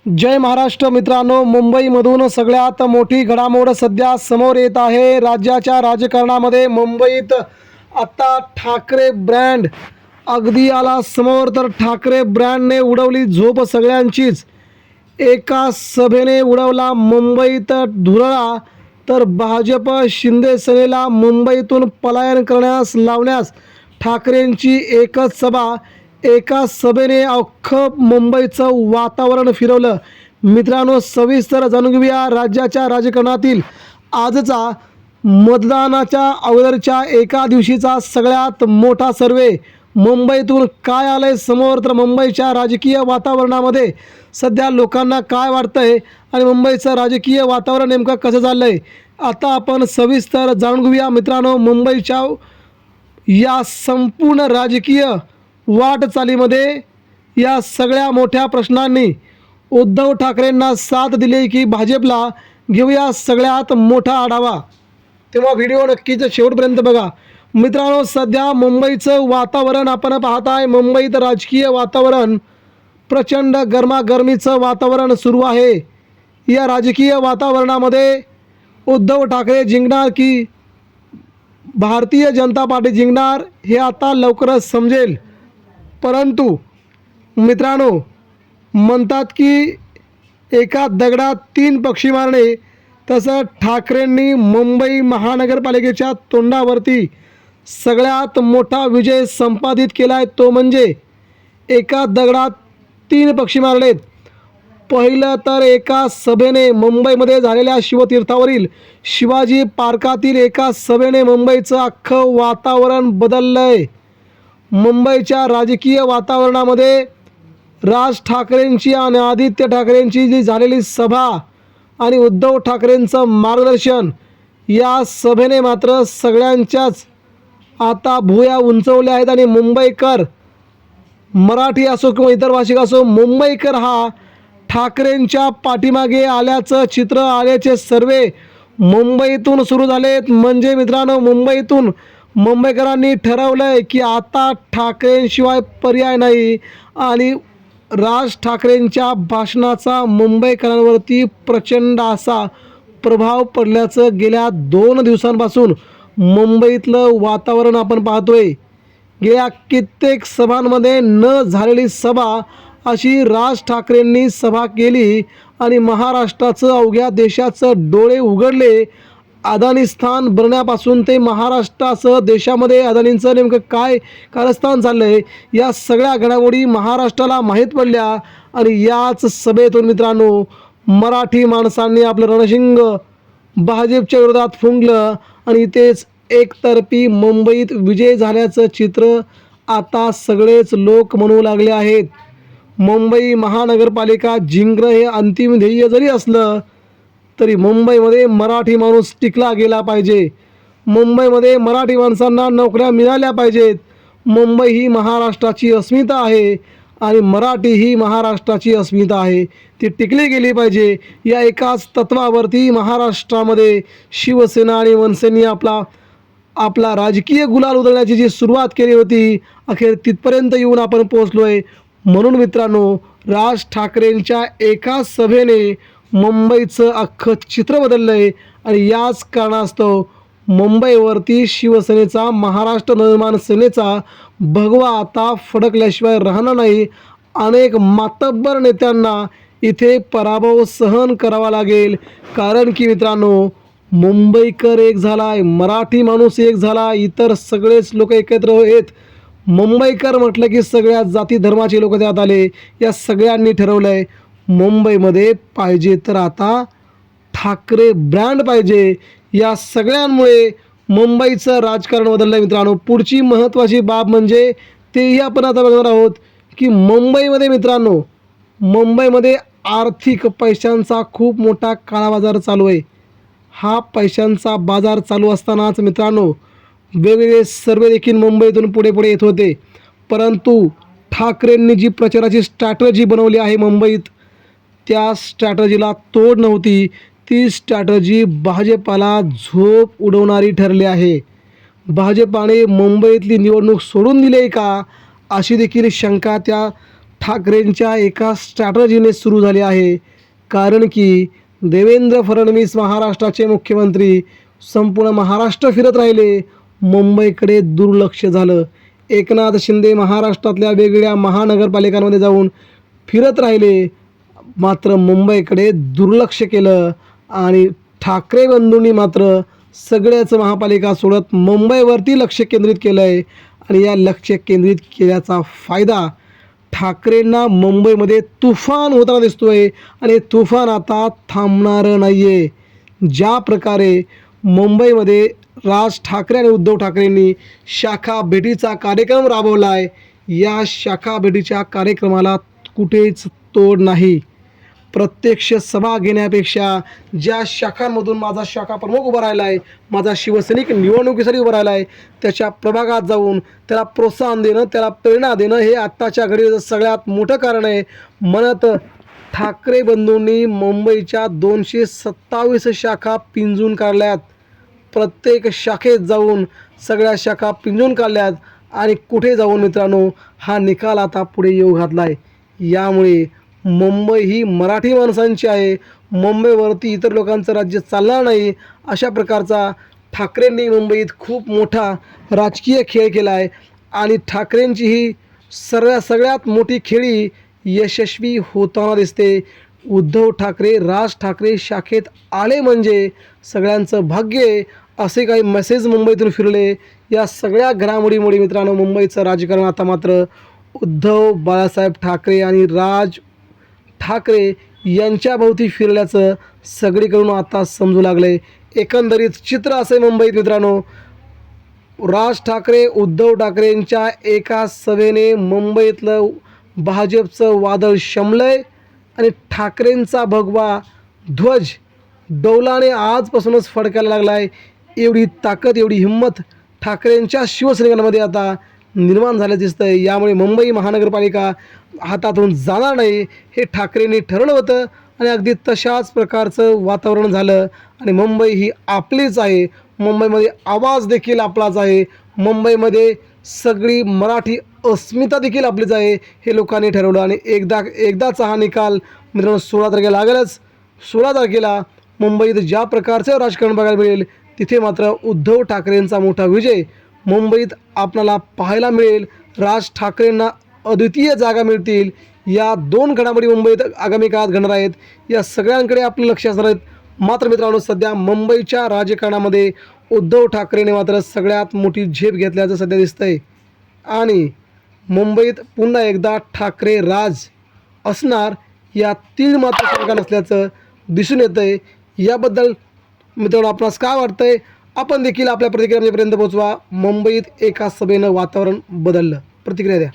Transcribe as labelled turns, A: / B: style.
A: जय महाराष्ट्र मित्रांनो, मुंबईमधून सगळ्यात मोठी घडामोड सध्या समोर येत आहे. राज्याच्या राजकारणामध्ये मुंबईत आता ठाकरे ब्रँड अगदी आला समोर. तर ठाकरे ब्रँडने उडवली झोप सगळ्यांचीच. एका सभेने उडवला मुंबईत धुरळा. तर भाजप शिंदे सेनेला मुंबईतून पलायन करण्यास लावण्यास ठाकरेंची एकच सभा. एका सभेने अख्खं मुंबईचं वातावरण फिरवलं. मित्रांनो, सविस्तर जाणून घेऊया राज्याच्या राजकारणातील आजचा मतदानाच्या अगोदरच्या एका दिवशीचा सगळ्यात मोठा सर्वे. मुंबईतून काय आलंय समोर, तर मुंबईच्या राजकीय वातावरणामध्ये सध्या लोकांना काय वाटतंय आणि मुंबईचं राजकीय वातावरण नेमकं कसं चाललंय, आता आपण सविस्तर जाणून घेऊया. मित्रांनो, मुंबईच्या या संपूर्ण राजकीय वाटचालीमध्ये या सगळ्या मोठ्या प्रश्नांनी उद्धव ठाकरेंना साथ दिली की भाजपला, घेऊया सगळ्यात मोठा आढावा. तेव्हा व्हिडिओ नक्कीच शेवटपर्यंत बघा. मित्रांनो, सध्या मुंबईचं वातावरण आपण पाहताय. मुंबईत राजकीय वातावरण प्रचंड गरमागरमीचं वातावरण सुरू आहे. या राजकीय वातावरणामध्ये उद्धव ठाकरे जिंकणार की भारतीय जनता पार्टी जिंकणार हे आता लवकरच समजेल. परंतु मित्रांनो, म्हणतात की एका दगडात 3 पक्षी मारणे, तसं ठाकरेंनी मुंबई महानगरपालिकेच्या तोंडावरती सगळ्यात मोठा विजय संपादित केला आहे. तो म्हणजे एका दगडात 3 पक्षी मारलेत. पहिलं तर एका सभेने मुंबईमध्ये झालेल्या शिवतीर्थावरील शिवाजी पार्कातील एका सभेने मुंबईचं अख्खं वातावरण बदललं आहे. मुंबईच्या राजकीय वातावरणामध्ये राज ठाकरेंची आणि आदित्य ठाकरेंची जी झालेली सभा आणि उद्धव ठाकरेंचं मार्गदर्शन, या सभेने मात्र सगळ्यांच्याच आता भुवया उंचवल्या आहेत. आणि मुंबईकर, मराठी असो किंवा इतर भाषिक असो, मुंबईकर हा ठाकरेंच्या पाठीमागे आल्याचं चित्र आल्याचे सर्वे मुंबईतून सुरू झालेत. म्हणजे मित्रांनो, मुंबईकरांनी ठरवलं आहे की आता ठाकरेंशिवाय पर्याय नाही. आणि राज ठाकरेंच्या भाषणाचा मुंबईकरांवरती प्रचंड असा प्रभाव पडल्याचं गेल्या 2 दिवसांपासून मुंबईतलं वातावरण आपण पाहतोय. गेल्या कित्येक सभांमध्ये न झालेली सभा अशी राज ठाकरेंनी सभा केली आणि महाराष्ट्राचं, अवघ्या देशाचं डोळे उघडले. अदानीस्थान बनण्यापासून ते महाराष्ट्रासह देशामध्ये अदानींचं नेमकं काय कारस्थान चाललं आहे, या सगळ्या घडामोडी महाराष्ट्राला माहीत पडल्या. आणि याच सभेतून मित्रांनो, मराठी माणसांनी आपलं रणशिंग भाजपच्या विरोधात फुंकलं आणि तेच एकतर्फी मुंबईत विजय झाल्याचं चित्र आता सगळेच लोक म्हणू लागले आहेत. मुंबई महानगरपालिका जिंकणं हे अंतिम ध्येय जरी असलं तरी मुंबईमध्ये मराठी माणूस टिकला गेला पाहिजे. मुंबईमध्ये मराठी माणसांना नोकऱ्या मिळाल्या पाहिजेत. मुंबई ही महाराष्ट्राची अस्मिता आहे आणि मराठी ही महाराष्ट्राची अस्मिता आहे, ती टिकली गेली पाहिजे. या एकाच तत्वावरती महाराष्ट्रामध्ये शिवसेना आणि मनसेने आपला राजकीय गुलाल उधळण्याची जी सुरुवात केली होती, अखेर तिथपर्यंत येऊन आपण पोहोचलो आहे. म्हणून मित्रांनो, राज ठाकरेंच्या एका सभेने मुंबईचं अख्खं चित्र बदललं आहे. आणि याच कारणास्तव मुंबईवरती शिवसेनेचा, महाराष्ट्र नवनिर्माण सेनेचा भगवा आता फडकल्याशिवाय राहणार नाही. अनेक मातब्बर नेत्यांना इथे पराभव सहन करावा लागेल. कारण की मित्रांनो, मुंबईकर एक झाला, मराठी माणूस एक झाला, इतर सगळेच लोक एकत्र आहेत. मुंबईकर म्हटलं की सगळ्या जाती धर्माचे लोक त्यात आले. या सगळ्यांनी ठरवलं आहे मुंबईमध्ये पाहिजे तर आता ठाकरे ब्रँड पाहिजे. या सगळ्यांमुळे मुंबईचं राजकारण बदललं आहे. मित्रांनो, पुढची महत्त्वाची बाब म्हणजे तेही आपण आता बघणार आहोत की मुंबईमध्ये मित्रांनो, मुंबईमध्ये आर्थिक पैशांचा खूप मोठा काळाबाजार चालू आहे. हा पैशांचा बाजार चालू असतानाच मित्रांनो, वेगवेगळे सर्वे देखील मुंबईतून पुढे येत होते. परंतु ठाकरेंनी जी प्रचाराची स्ट्रॅटर्जी बनवली आहे मुंबईत, त्या स्ट्रॅटर्जीला तोड नव्हती. ती स्ट्रॅटर्जी भाजपाला झोप उडवणारी ठरली आहे. भाजपाने मुंबईतली निवडणूक सोडून दिली आहे का, अशी देखील शंका त्या ठाकरेंच्या एका स्ट्रॅटजीने सुरू झाली आहे. कारण की देवेंद्र फडणवीस महाराष्ट्राचे मुख्यमंत्री संपूर्ण महाराष्ट्र फिरत राहिले, मुंबईकडे दुर्लक्ष झालं. एकनाथ शिंदे महाराष्ट्रातल्या वेगवेगळ्या महानगरपालिकांमध्ये जाऊन फिरत राहिले, मात्र मुंबईकडे दुर्लक्ष केलं आणि ठाकरे बंधूंनी मात्र सगळ्याच महापालिका सोडत मुंबईवरती लक्ष केंद्रित केलं आहे. आणि या लक्ष केंद्रित केल्याचा फायदा ठाकरेंना मुंबईमध्ये तुफान होताना दिसतोय आणि तुफान आता थांबणारं नाही आहे. ज्या प्रकारे मुंबईमध्ये राज ठाकरे आणि उद्धव ठाकरेंनी शाखा भेटीचा कार्यक्रम राबवला आहे, या शाखा भेटीच्या कार्यक्रमाला कुठेच तोड नाही. प्रत्यक्ष सभा घेण्यापेक्षा ज्या शाखांमधून माझा शाखा प्रमुख उभा राहिला आहे, माझा शिवसैनिक निवडणुकीसाठी उभा राहिला आहे, त्याच्या प्रभागात जाऊन त्याला प्रोत्साहन देणं, त्याला प्रेरणा देणं हे आत्ताच्या घडीचं सगळ्यात मोठं कारण आहे. म्हणत ठाकरे बंधूंनी मुंबईच्या 227 शाखा पिंजून काढल्यात. प्रत्येक शाखेत जाऊन सगळ्या शाखा पिंजून काढल्यात आणि कुठे जाऊन मित्रांनो हा निकाल आता पुढे येऊ घातला आहे. यामुळे मुंबई ही मराठी माणसांची आहे, मुंबईवरती इतर लोकांचं राज्य चालणार नाही, अशा प्रकारचा ठाकरेंनी मुंबईत खूप मोठा राजकीय खेळ केला आहे. आणि ठाकरेंची ही सगळ्यात मोठी खेळी यशस्वी होताना दिसते. उद्धव ठाकरे राज ठाकरे शाखेत आले म्हणजे सगळ्यांचं भाग्य आहे, असे काही मेसेज मुंबईतून फिरले. या सगळ्या घडामोडीमुळे मित्रांनो मुंबईचं राजकारण आता मात्र उद्धव बाळासाहेब ठाकरे आणि राज ठाकरे यांच्या भोवती फिरल्याचं सगळीकडून आता समजू लागले. एकंदरीत चित्र असे मुंबईत मित्रांनो, राज ठाकरे उद्धव ठाकरेंच्या एका सभेने मुंबईतलं भाजपचं वादळ शमलंय आणि ठाकरेंचा भगवा ध्वज डौलाने आजपासूनच फडकायला लागला आहे. एवढी ताकद, एवढी हिंमत ठाकरेंच्या शिवसैनिकांमध्ये आता निर्माण झालं दिसतं आहे. यामुळे मुंबई महानगरपालिका हातातून जाणार नाही हे ठाकरेंनी ठरवलं होतं आणि अगदी तशाच प्रकारचं वातावरण झालं. आणि मुंबई ही आपलीच आहे, मुंबईमध्ये आवाज देखील आपलाच आहे, मुंबईमध्ये सगळी मराठी अस्मिता देखील आपलीच आहे हे लोकांनी ठरवलं. आणि एकदाचा हा निकाल मित्रांनो 16 तारखेला लागेलच. 16 तारखेला मुंबईत ज्या प्रकारचं राजकारण बघायला मिळेल तिथे मात्र उद्धव ठाकरेंचा मोठा विजय मुंबईत आपल्याला पाहायला मिळेल. राज ठाकरेंना अद्वितीय जागा मिळतील. या 2 घडामोडी मुंबईत आगामी काळात घडणार आहेत, या सगळ्यांकडे आपलं लक्ष असणार आहेत. मात्र मित्रांनो सध्या मुंबईच्या राजकारणामध्ये उद्धव ठाकरेने मात्र सगळ्यात मोठी झेप घेतल्याचं सध्या दिसतंय आणि मुंबईत पुन्हा एकदा ठाकरे राज असणार यातील मात्र शंका नसल्याचं दिसून येतंय. याबद्दल मित्रांनो आपणास काय वाटतंय, आपण देखील आपल्या प्रतिक्रिया आमच्यापर्यंत पोहोचवा. मुंबईत एका सभेनं वातावरण बदललं, प्रतिक्रिया द्या.